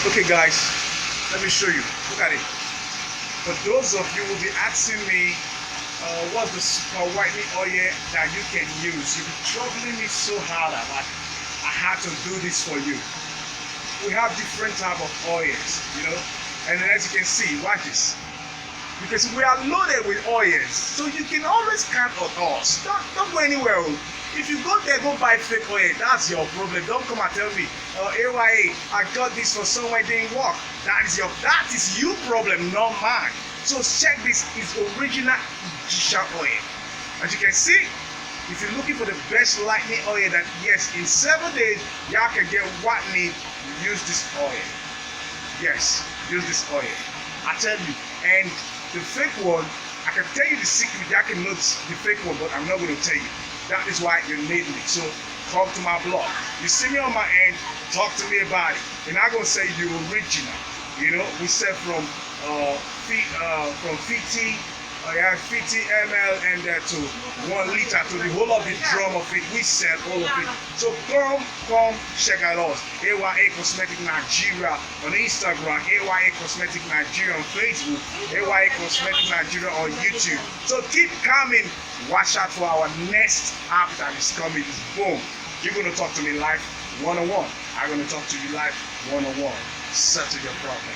Okay guys, let me show you. Look at it. For those of you who will be asking me what's the super whitening oil that you can use, you'll be troubling me so hard about I had to do this for you. We have different type of oils, and as you can see, watch this. Because we are loaded with oils, so you can always count on us. Don't go anywhere. If you go there, go buy fake oil. That's your problem. Don't come and tell me, AYA, I got this for someone, it didn't work. That is your problem, not mine. So check this. It's original Egyptian oil. As you can see, if you're looking for the best lightning oil that yes, in 7 days y'all can get whitening, use this oil. Yes, use this oil. I tell you, and the fake one, I can tell you the secret. I can know the fake one, but I'm not going to tell you. That is why you need me. So come to my blog. You see me on my end, talk to me about it. And I'm going to say the original. We sell from 50 ml and to 1 liter to the whole of the drum of it. We sell all of it. So come check out us. AYA Cosmetic Nigeria on Instagram, AYA Cosmetic Nigeria on Facebook, AYA Cosmetic Nigeria on YouTube. So keep coming. Watch out for our next app that is coming. Boom. You're going to talk to me live one-on-one. I'm going to talk to you live one-on-one. Settle your problem.